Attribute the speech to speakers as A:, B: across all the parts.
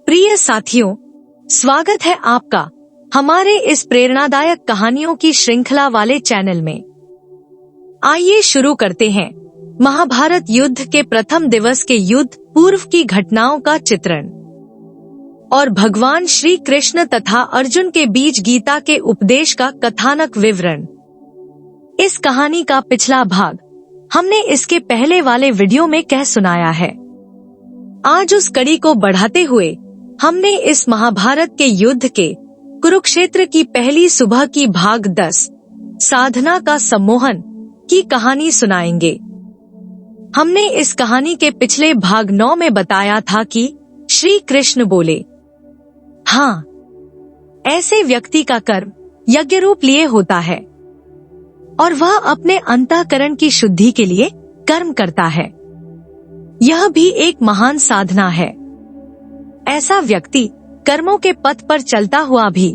A: प्रिय साथियों, स्वागत है आपका हमारे इस प्रेरणादायक कहानियों की श्रृंखला वाले चैनल में। आइए शुरू करते हैं महाभारत युद्ध के प्रथम दिवस के युद्ध पूर्व की घटनाओं का चित्रण और भगवान श्री कृष्ण तथा अर्जुन के बीच गीता के उपदेश का कथानक विवरण। इस कहानी का पिछला भाग हमने इसके पहले वाले वीडियो में कह सुनाया है। आज उस कड़ी को बढ़ाते हुए हमने इस महाभारत के युद्ध के कुरुक्षेत्र की पहली सुबह की भाग 10 साधना का सम्मोहन की कहानी सुनाएंगे। हमने इस कहानी के पिछले भाग 9 में बताया था कि श्री कृष्ण बोले, हाँ, ऐसे व्यक्ति का कर्म यज्ञ रूप लिए होता है और वह अपने अंतःकरण की शुद्धि के लिए कर्म करता है। यह भी एक महान साधना है। ऐसा व्यक्ति कर्मों के पथ पर चलता हुआ भी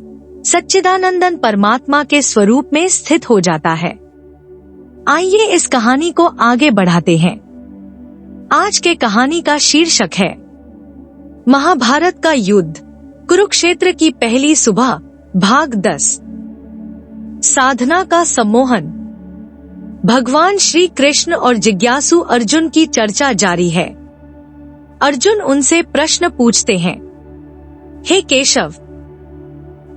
A: सच्चिदानंदन परमात्मा के स्वरूप में स्थित हो जाता है। आइए इस कहानी को आगे बढ़ाते हैं। आज के कहानी का शीर्षक है महाभारत का युद्ध कुरुक्षेत्र की पहली सुबह भाग 10 साधना का सम्मोहन। भगवान श्री कृष्ण और जिज्ञासु अर्जुन की चर्चा जारी है। अर्जुन उनसे प्रश्न पूछते हैं, हे केशव,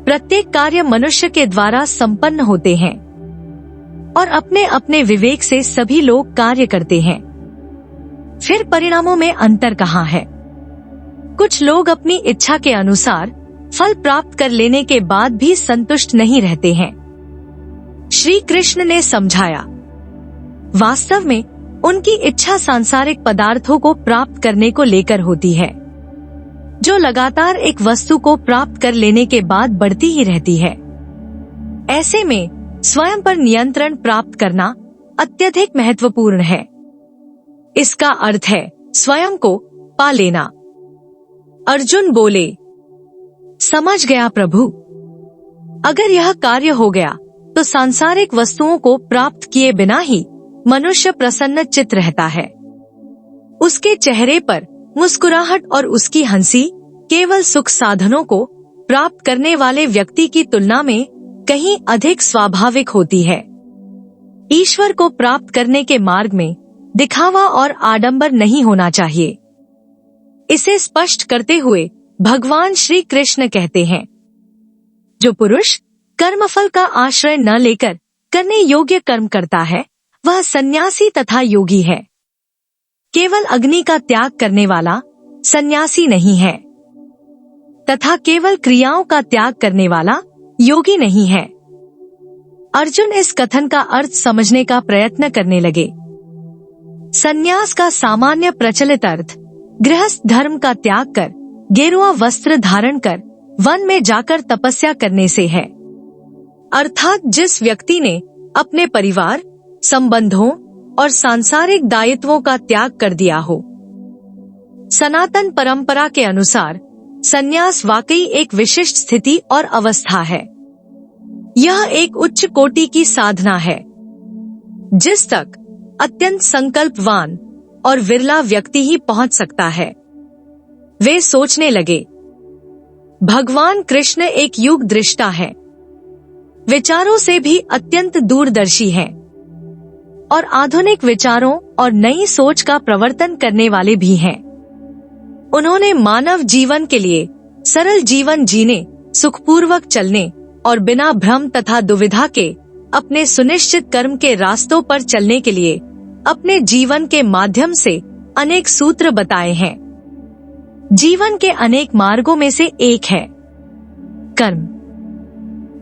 A: प्रत्येक कार्य मनुष्य के द्वारा संपन्न होते हैं और अपने अपने विवेक से सभी लोग कार्य करते हैं। फिर परिणामों में अंतर कहाँ है? कुछ लोग अपनी इच्छा के अनुसार फल प्राप्त कर लेने के बाद भी संतुष्ट नहीं रहते हैं। श्री कृष्ण ने समझाया, वास्तव में उनकी इच्छा सांसारिक पदार्थों को प्राप्त करने को लेकर होती है, जो लगातार एक वस्तु को प्राप्त कर लेने के बाद बढ़ती ही रहती है। ऐसे में स्वयं पर नियंत्रण प्राप्त करना अत्यधिक महत्वपूर्ण है। इसका अर्थ है स्वयं को पा लेना। अर्जुन बोले, समझ गया प्रभु। अगर यह कार्य हो गया तो सांसारिक वस्तुओं को प्राप्त किए बिना ही मनुष्य प्रसन्न चित्त रहता है। उसके चेहरे पर मुस्कुराहट और उसकी हंसी केवल सुख साधनों को प्राप्त करने वाले व्यक्ति की तुलना में कहीं अधिक स्वाभाविक होती है। ईश्वर को प्राप्त करने के मार्ग में दिखावा और आडंबर नहीं होना चाहिए। इसे स्पष्ट करते हुए भगवान श्री कृष्ण कहते हैं, जो पुरुष कर्मफल का आश्रय न लेकर करने योग्य कर्म करता है वह सन्यासी तथा योगी है। केवल अग्नि का त्याग करने वाला सन्यासी नहीं है तथा केवल क्रियाओं का त्याग करने वाला योगी नहीं है। अर्जुन इस कथन का अर्थ समझने का प्रयत्न करने लगे। सन्यास का सामान्य प्रचलित अर्थ गृहस्थ धर्म का त्याग कर गेरुआ वस्त्र धारण कर वन में जाकर तपस्या करने से है। अर्थात जिस व्यक्ति ने अपने परिवार, संबंधों और सांसारिक दायित्वों का त्याग कर दिया हो। सनातन परंपरा के अनुसार संन्यास वाकई एक विशिष्ट स्थिति और अवस्था है। यह एक उच्च कोटि की साधना है जिस तक अत्यंत संकल्पवान और विरला व्यक्ति ही पहुंच सकता है। वे सोचने लगे, भगवान कृष्ण एक युग दृष्टा है, विचारों से भी अत्यंत दूरदर्शी हैं और आधुनिक विचारों और नई सोच का प्रवर्तन करने वाले भी हैं। उन्होंने मानव जीवन के लिए सरल जीवन जीने, सुखपूर्वक चलने और बिना भ्रम तथा दुविधा के अपने सुनिश्चित कर्म के रास्तों पर चलने के लिए अपने जीवन के माध्यम से अनेक सूत्र बताए हैं। जीवन के अनेक मार्गों में से एक है कर्म।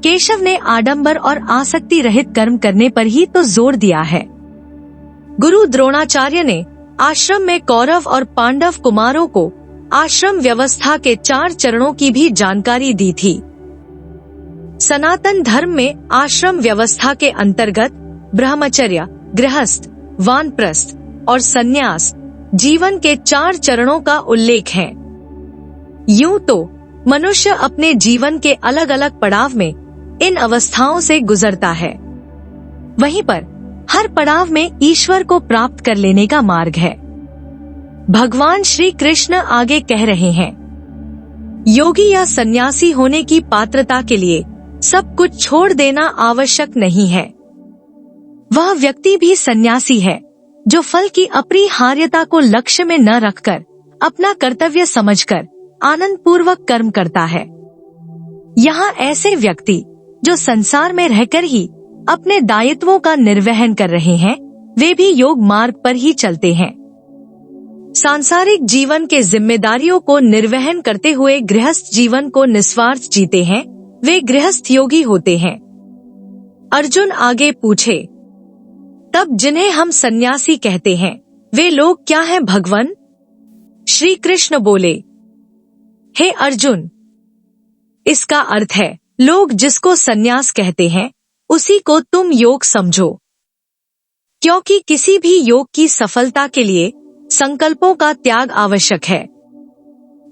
A: केशव ने आडंबर और आसक्ति रहित कर्म करने पर ही तो जोर दिया है। गुरु द्रोणाचार्य ने आश्रम में कौरव और पांडव कुमारों को आश्रम व्यवस्था के 4 चरणों की भी जानकारी दी थी। सनातन धर्म में आश्रम व्यवस्था के अंतर्गत ब्रह्मचर्य, गृहस्थ, वानप्रस्थ और संन्यास जीवन के 4 चरणों का उल्लेख है। यूं तो मनुष्य अपने जीवन के अलग अलग पड़ाव में इन अवस्थाओं से गुजरता है, वहीं पर हर पड़ाव में ईश्वर को प्राप्त कर लेने का मार्ग है। भगवान श्री कृष्ण आगे कह रहे हैं, योगी या सन्यासी होने की पात्रता के लिए सब कुछ छोड़ देना आवश्यक नहीं है। वह व्यक्ति भी सन्यासी है जो फल की अपरिहार्यता को लक्ष्य में न रखकर अपना कर्तव्य समझकर आनंद पूर्वक कर्म करता है। यहाँ ऐसे व्यक्ति जो संसार में रहकर ही अपने दायित्वों का निर्वहन कर रहे हैं, वे भी योग मार्ग पर ही चलते हैं। सांसारिक जीवन के जिम्मेदारियों को निर्वहन करते हुए गृहस्थ जीवन को निस्वार्थ जीते हैं, वे गृहस्थ योगी होते हैं। अर्जुन आगे पूछे, तब जिन्हें हम सन्यासी कहते हैं वे लोग क्या हैं भगवन? श्री कृष्ण बोले, हे अर्जुन, इसका अर्थ है लोग जिसको सन्यास कहते हैं उसी को तुम योग समझो, क्योंकि किसी भी योग की सफलता के लिए संकल्पों का त्याग आवश्यक है।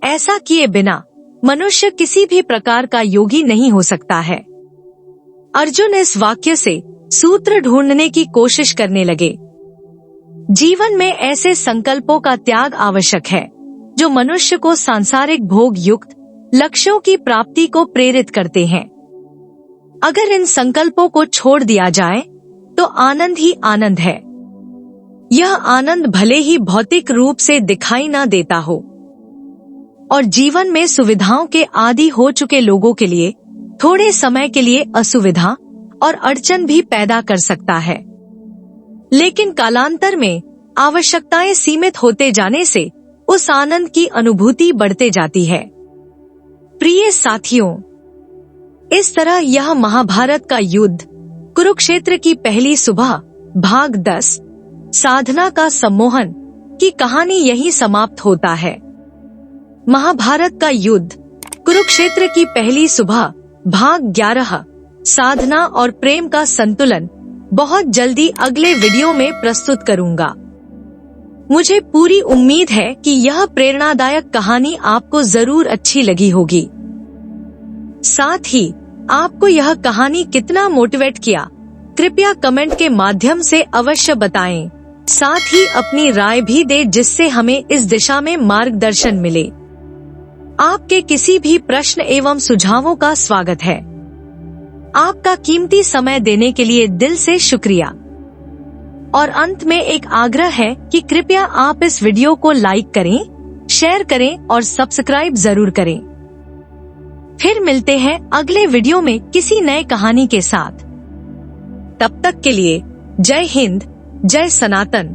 A: ऐसा किए बिना मनुष्य किसी भी प्रकार का योगी नहीं हो सकता है। अर्जुन इस वाक्य से सूत्र ढूंढने की कोशिश करने लगे। जीवन में ऐसे संकल्पों का त्याग आवश्यक है जो मनुष्य को सांसारिक भोग युक्त लक्ष्यों की प्राप्ति को प्रेरित करते हैं। अगर इन संकल्पों को छोड़ दिया जाए तो आनंद ही आनंद है। यह आनंद भले ही भौतिक रूप से दिखाई न देता हो और जीवन में सुविधाओं के आदी हो चुके लोगों के लिए थोड़े समय के लिए असुविधा और अड़चन भी पैदा कर सकता है, लेकिन कालांतर में आवश्यकताएं सीमित होते जाने से उस आनंद की अनुभूति बढ़ते जाती है। प्रिय साथियों, इस तरह यह महाभारत का युद्ध कुरुक्षेत्र की पहली सुबह भाग 10 साधना का सम्मोहन की कहानी यही समाप्त होता है। महाभारत का युद्ध कुरुक्षेत्र की पहली सुबह भाग 11 साधना और प्रेम का संतुलन बहुत जल्दी अगले वीडियो में प्रस्तुत करूंगा। मुझे पूरी उम्मीद है कि यह प्रेरणादायक कहानी आपको जरूर अच्छी लगी होगी। साथ ही आपको यह कहानी कितना मोटिवेट किया, कृपया कमेंट के माध्यम से अवश्य बताएं। साथ ही अपनी राय भी दें जिससे हमें इस दिशा में मार्गदर्शन मिले। आपके किसी भी प्रश्न एवं सुझावों का स्वागत है। आपका कीमती समय देने के लिए दिल से शुक्रिया। और अंत में एक आग्रह है कि कृपया आप इस वीडियो को लाइक करें, शेयर करें और सब्सक्राइब जरूर करें। फिर मिलते हैं अगले वीडियो में किसी नए कहानी के साथ। तब तक के लिए जय हिंद, जय सनातन।